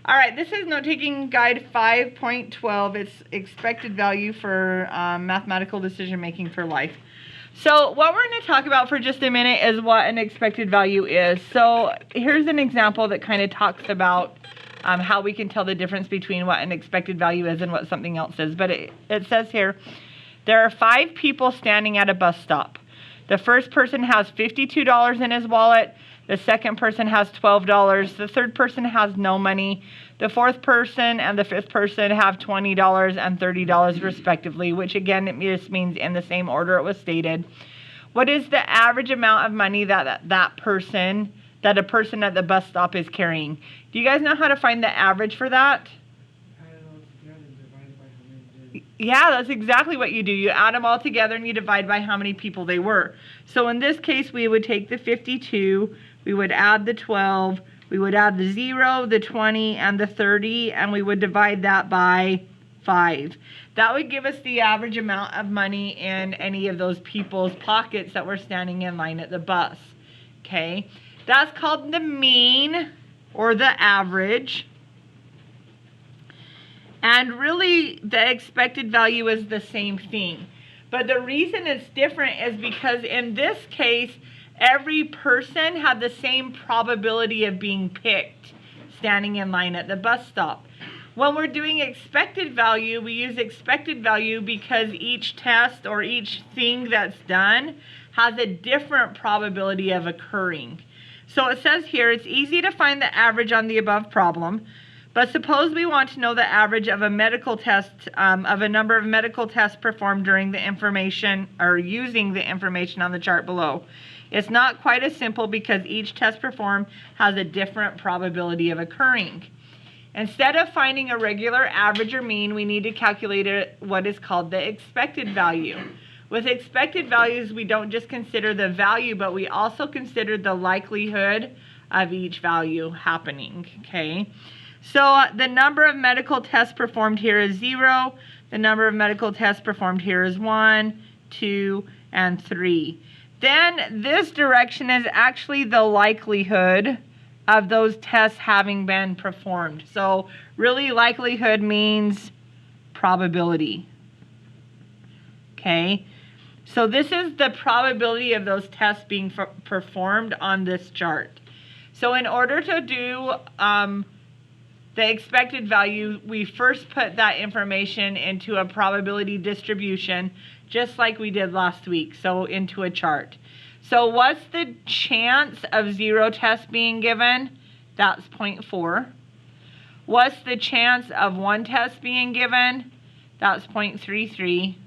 All right, this is note-taking guide 5.12. It's expected value for mathematical decision-making for life. So what we're going to talk about for just a minute is what an expected value is. So here's an example that kind of talks about how we can tell the difference between what an expected value is and what something else is. But it says here, there are 5 people standing at a bus stop. The first person has $52 in his wallet. The second person has $12. The third person has no money. The fourth person and the fifth person have $20 and $30 respectively, which again, it just means in the same order it was stated. What is the average amount of money that a person at the bus stop is carrying? Do you guys know how to find the average for that? Yeah, that's exactly what you do. You add them all together and you divide by how many people they were. So in this case, we would take the 52, we would add the 12, we would add the 0, the 20, and the 30, and we would divide that by 5. That would give us the average amount of money in any of those people's pockets that were standing in line at the bus. Okay, that's called the mean or the average. And really, the expected value is the same thing. But the reason it's different is because in this case, every person had the same probability of being picked standing in line at the bus stop. When we're doing expected value, we use expected value because each test or each thing that's done has a different probability of occurring. So it says here, it's easy to find the average on the above problem. But suppose we want to know the average of a medical test, of a number of medical tests performed during the information or using the information on the chart below. It's not quite as simple because each test performed has a different probability of occurring. Instead of finding a regular average or mean, we need to calculate what is called the expected value. With expected values, we don't just consider the value, but we also consider the likelihood of each value happening, okay? So the number of medical tests performed here is 0. The number of medical tests performed here is 1, 2, and 3. Then this direction is actually the likelihood of those tests having been performed. So really likelihood means probability. Okay, so this is the probability of those tests being performed on this chart. So in order to do the expected value, we first put that information into a probability distribution, just like we did last week, so into a chart. So what's the chance of 0 tests being given? That's 0.4. What's the chance of 1 test being given? That's 0.33.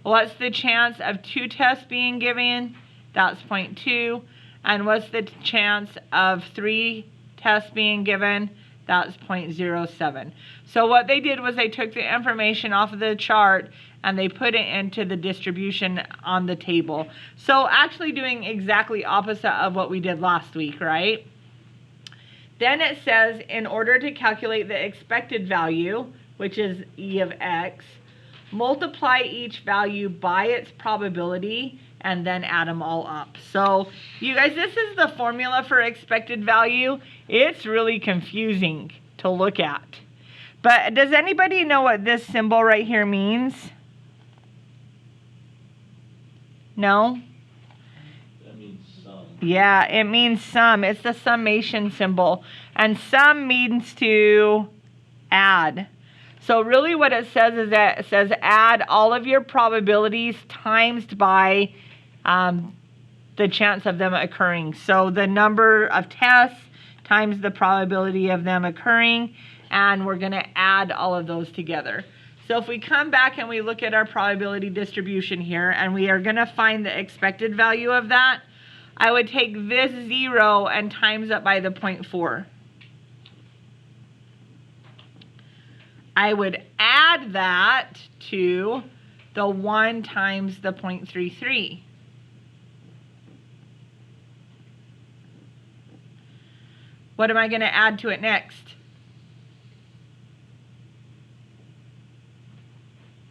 What's the chance of 2 tests being given? That's 0.2. And what's the chance of 3 tests being given? That's 0.07. So what they did was they took the information off of the chart and they put it into the distribution on the table. So actually doing exactly opposite of what we did last week, right? Then it says, in order to calculate the expected value, which is E of x, multiply each value by its probability and then add them all up. So you guys, this is the formula for expected value. It's really confusing to look at. But does anybody know what this symbol right here means? No? That means sum. Yeah, it means sum. It's the summation symbol. And sum means to add. So really what it says is that it says add all of your probabilities times by the chance of them occurring. So the number of tests times the probability of them occurring, and we're going to add all of those together. So if we come back and we look at our probability distribution here, and we are going to find the expected value of that, I would take this 0 and times it by the 0.4. I would add that to the 1 times the 0.33. What am I going to add to it next?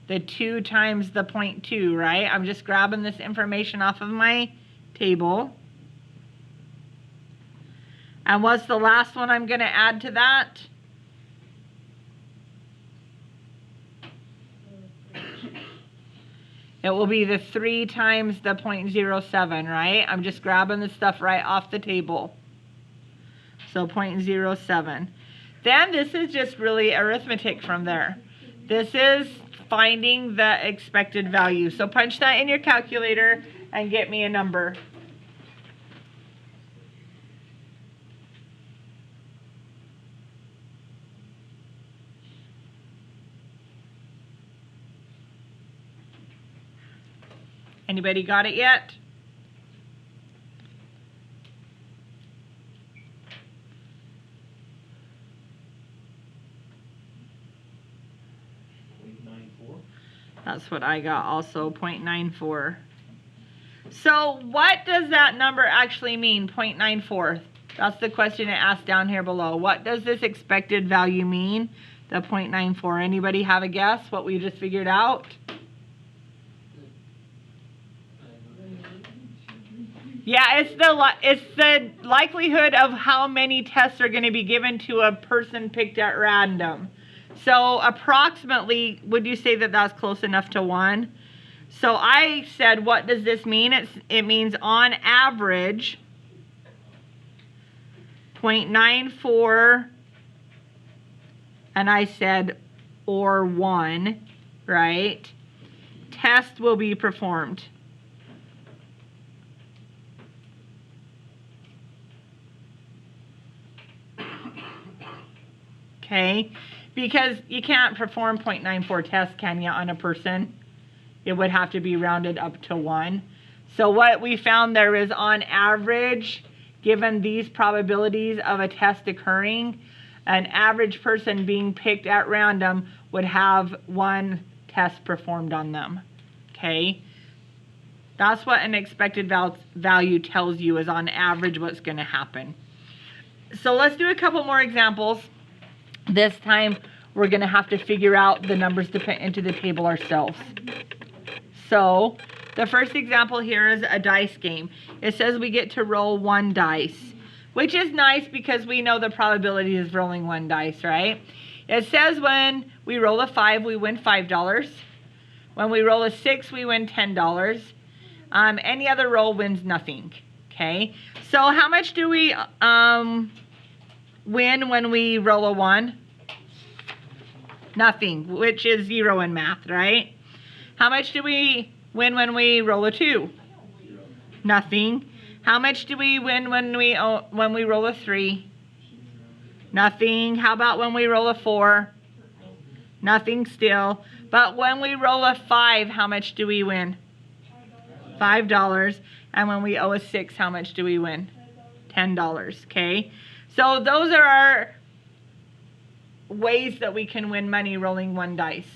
The 2 times the 0.2, right? I'm just grabbing this information off of my table. And what's the last one I'm going to add to that? It will be the 3 times the 0.07, right? I'm just grabbing the stuff right off the table. So 0.07. Then this is just really arithmetic from there. This is finding the expected value. So punch that in your calculator and get me a number. Anybody got it yet? That's what I got also, 0.94. So what does that number actually mean, 0.94? That's the question it asked down here below. What does this expected value mean, the 0.94? Anybody have a guess what we just figured out? Yeah, it's the likelihood of how many tests are going to be given to a person picked at random. So approximately, would you say that that's close enough to 1? So I said, what does this mean? It means on average, 0.94, and I said, or 1, right? Test will be performed. Okay, because you can't perform 0.94 tests, can you, on a person? It would have to be rounded up to 1. So what we found there is, on average, given these probabilities of a test occurring, an average person being picked at random would have 1 test performed on them. Okay, that's what an expected value tells you, is on average what's going to happen. So let's do a couple more examples. This time we're going to have to figure out the numbers to put into the table ourselves. So the first example here is a dice game. It says we get to roll 1 dice, which is nice because we know the probability is rolling 1 dice, right? It says when we roll a 5, we win $5. When we roll a 6, we win $10. Any other roll wins nothing. Okay, so how much do we win when we roll a 1? Nothing, which is 0 in math, right? How much do we win when we roll a 2? Nothing. How much do we win when we roll a 3? Nothing. How about when we roll a 4? Nothing still. But when we roll a 5, how much do we win? $5. And when we owe a 6, how much do we win? $10. Okay, so those are our ways that we can win money rolling 1 dice.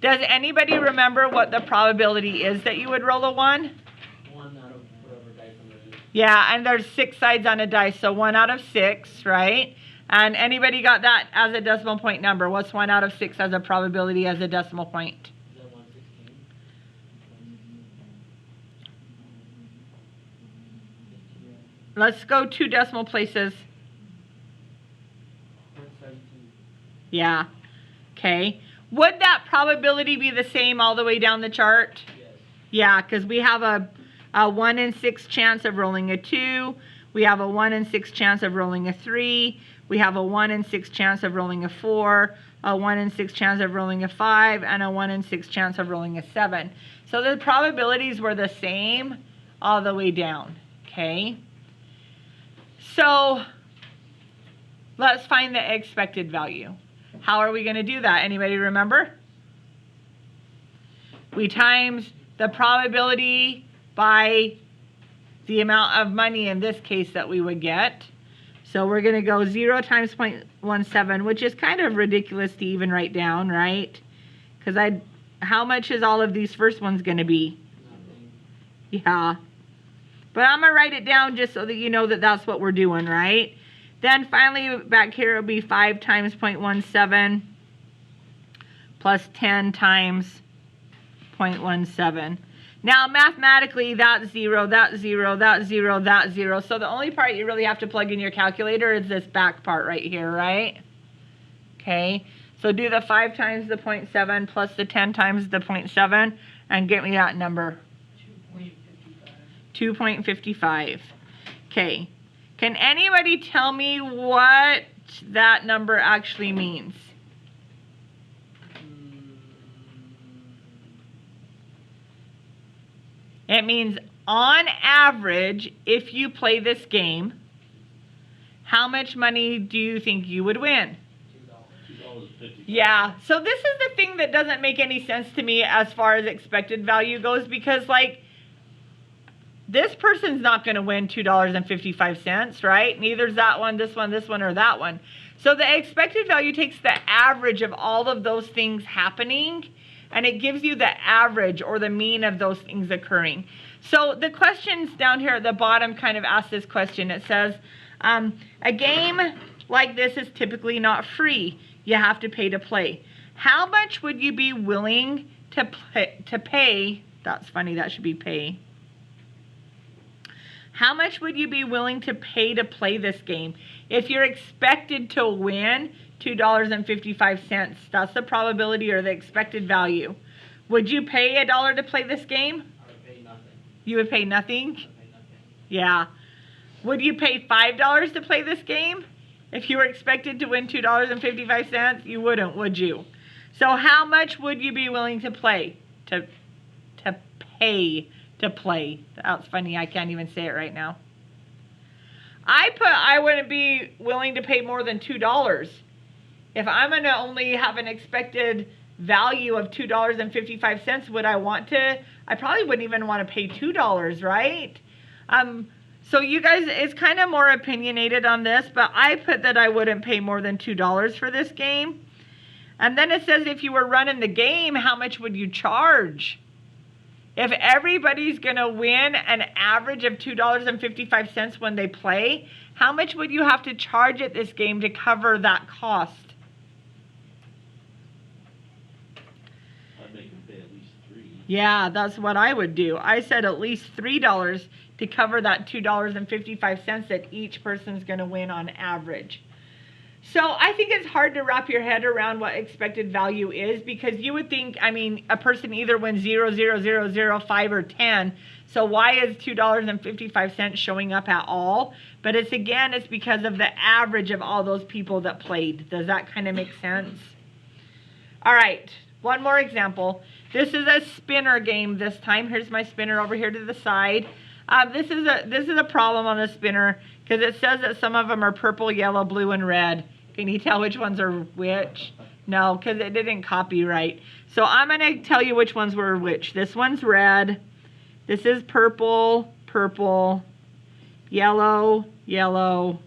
Does anybody remember what the probability is that you would roll a 1? 1 out of whatever dice number it is. Yeah, and there's 6 sides on a dice, so 1 out of 6, right? And anybody got that as a decimal point number? What's 1 out of 6 as a probability as a decimal point? Is that 1/16? Let's go 2 decimal places. 1/17. Yeah. Okay. Would that probability be the same all the way down the chart? Yes. Yeah, because we have a 1 in 6 chance of rolling a 2. We have a 1 in 6 chance of rolling a 3. We have a 1 in 6 chance of rolling a 4, a 1 in 6 chance of rolling a 5, and a 1 in 6 chance of rolling a 7. So the probabilities were the same all the way down. Okay. So let's find the expected value. How are we going to do that? Anybody remember? We times the probability by the amount of money in this case that we would get. So we're going to go 0 times 0.17, which is kind of ridiculous to even write down, right? Because how much is all of these first ones going to be? Nothing. Yeah. But I'm going to write it down just so that you know that that's what we're doing, right? Then finally back here it'll be 5 times 0.17 plus 10 times 0.17. Now mathematically that's 0, that's 0, that's 0, that's 0. So the only part you really have to plug in your calculator is this back part right here, right? Okay, so do the 5 times the 0.7 plus the 10 times the 0.7, And get me that number. 2.55. 2.55. Okay. Can anybody tell me what that number actually means? It means on average, if you play this game, how much money do you think you would win? $2. Yeah, so this is the thing that doesn't make any sense to me as far as expected value goes, because like this person's not going to win $2.55, right? Neither's that one, this one, or that one. So the expected value takes the average of all of those things happening, and it gives you the average or the mean of those things occurring. So the questions down here at the bottom kind of ask this question. It says, a game like this is typically not free. You have to pay to play. How much would you be willing to pay? That's funny, that should be pay. How much would you be willing to pay to play this game? If you're expected to win $2.55, that's the probability or the expected value. Would you pay $1 to play this game? I would pay nothing. You would pay nothing? I would pay nothing. Yeah. Would you pay $5 to play this game? If you were expected to win $2.55, you wouldn't, would you? So how much would you be willing to play? To pay to play. That's funny, I can't even say it right now. I wouldn't be willing to pay more than $2. If I'm going to only have an expected value of $2.55, would I want to? I probably wouldn't even want to pay $2, right? So you guys, it's kind of more opinionated on this, but I put that I wouldn't pay more than $2 for this game. And then it says if you were running the game, how much would you charge? If everybody's going to win an average of $2.55 when they play, how much would you have to charge at this game to cover that cost? I'd make them pay at least $3. Yeah, that's what I would do. I said at least $3 to cover that $2.55 that each person's going to win on average. So I think it's hard to wrap your head around what expected value is, because you would think, I mean, a person either wins 0, 0, 0, 0, 5, or 10. So why is $2.55 showing up at all? But it's because of the average of all those people that played. Does that kind of make sense? All right, one more example. This is a spinner game this time. Here's my spinner over here to the side. This is a problem on the spinner because it says that some of them are purple, yellow, blue, and red. Can you tell which ones are which? No, because it didn't copy right. So I'm going to tell you which ones were which. This one's red. This is purple, purple, yellow, yellow,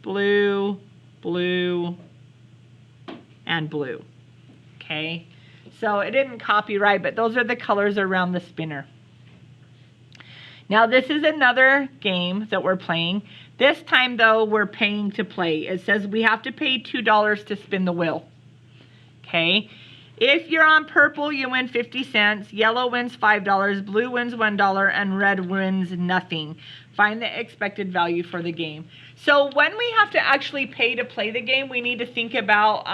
blue, blue, and blue. Okay? So it didn't copy right, but those are the colors around the spinner. Now this is another game that we're playing. This time though, we're paying to play. It says we have to pay $2 to spin the wheel. Okay. If you're on purple, you win 50 cents. Yellow wins $5. Blue wins $1. And red wins nothing. Find the expected value for the game. So when we have to actually pay to play the game, we need to think about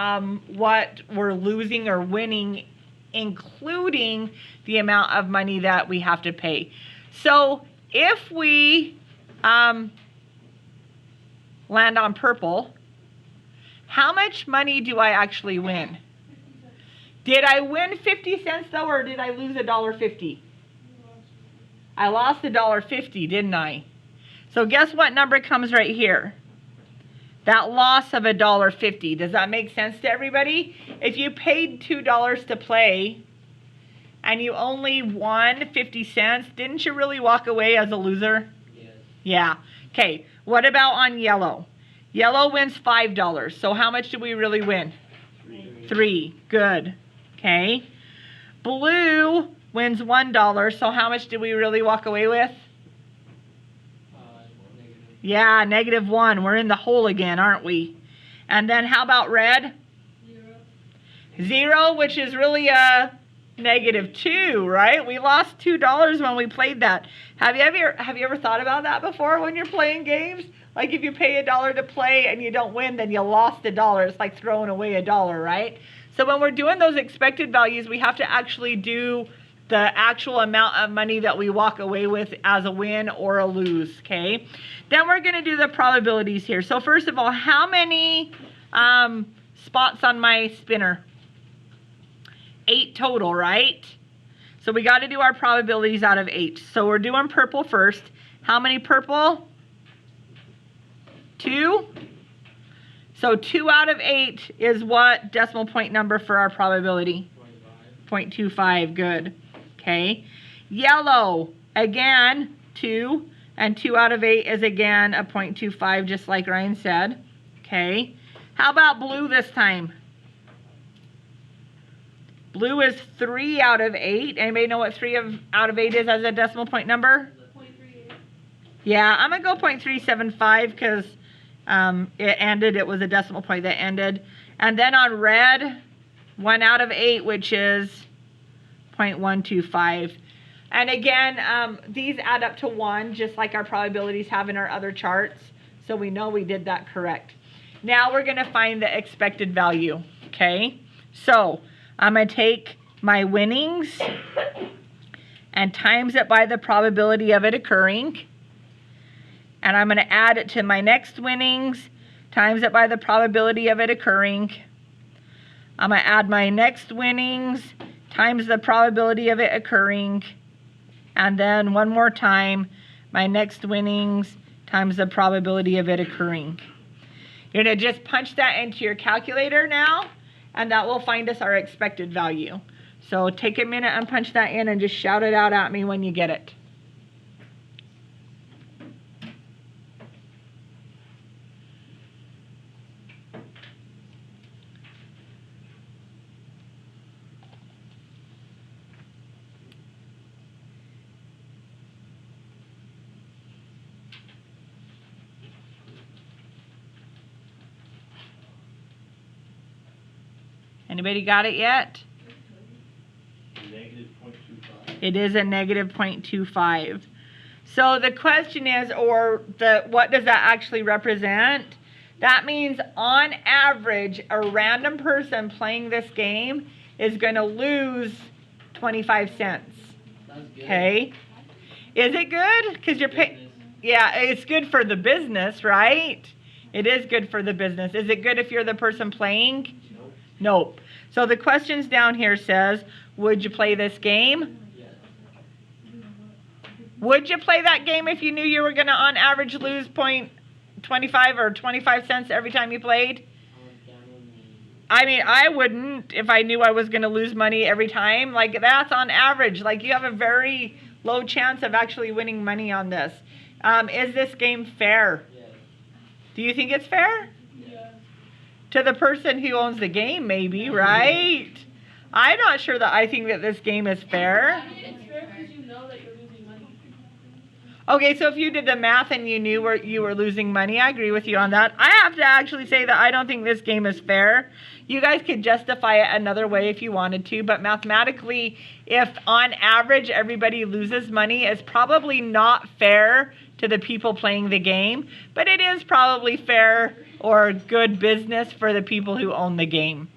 what we're losing or winning, including the amount of money that we have to pay. So if we land on purple, how much money do I actually win? Did I win 50 cents though, or did I lose $1.50? I lost $1.50, didn't I? So guess what number comes right here? That loss of $1.50. Does that make sense to everybody? If you paid $2 to play and you only won 50 cents, didn't you really walk away as a loser? Yes. Yeah. Okay, what about on yellow? Yellow wins $5. So how much do we really win? $3. Good. Okay. Blue wins $1. So how much do we really walk away with? Negative. Yeah, -1. We're in the hole again, aren't we? And then how about red? 0, which is really a -2, right? We lost $2 when we played that. Have you ever thought about that before when you're playing games? Like if you pay $1 to play and you don't win, then you lost $1. It's like throwing away $1, right? So when we're doing those expected values, we have to actually do the actual amount of money that we walk away with as a win or a lose, okay? Then we're going to do the probabilities here. So first of all, how many spots on my spinner? 8 total, right? So we got to do our probabilities out of 8. So we're doing purple first. How many purple? 2. So 2 out of 8 is what decimal point number for our probability? 0.25. Good. Okay. Yellow, again, 2. And 2 out of 8 is again a 0.25, just like Ryan said. Okay. How about blue this time? Blue is 3 out of 8. Anybody know what 3 out of 8 is as a decimal point number? 0.38. Yeah, I'm going to go 0.375 because it was a decimal point that ended. And then on red, 1 out of 8, which is 0.125. And again, these add up to 1, just like our probabilities have in our other charts. So we know we did that correct. Now we're going to find the expected value, okay? So I'm going to take my winnings and times it by the probability of it occurring. And I'm going to add it to my next winnings, times it by the probability of it occurring. I'm going to add my next winnings, times the probability of it occurring. And then one more time, my next winnings, times the probability of it occurring. You're going to just punch that into your calculator now, and that will find us our expected value. So take a minute and punch that in and just shout it out at me when you get it. Anybody got it yet? Negative 0.25. It is a negative 0.25. So the question is, what does that actually represent? That means on average, a random person playing this game is going to lose 25 cents. That's good. Okay? Is it good? Because you're paying. Business. Yeah, it's good for the business, right? It is good for the business. Is it good if you're the person playing? Nope. Nope. So the questions down here says, would you play this game? Yes. Would you play that game if you knew you were going to on average lose 0.25 or 25 cents every time you played? I mean, I wouldn't if I knew I was going to lose money every time. Like, that's on average. Like, you have a very low chance of actually winning money on this. Is this game fair? Yes. Do you think it's fair? Yeah. To the person who owns the game, maybe, right? I'm not sure that I think that this game is fair. I mean, it's fair because you know that you're losing money. Okay, so if you did the math and you knew you were losing money, I agree with you on that. I have to actually say that I don't think this game is fair. You guys could justify it another way if you wanted to, but mathematically, if on average everybody loses money, it's probably not fair to the people playing the game, but it is probably fair or good business for the people who own the game.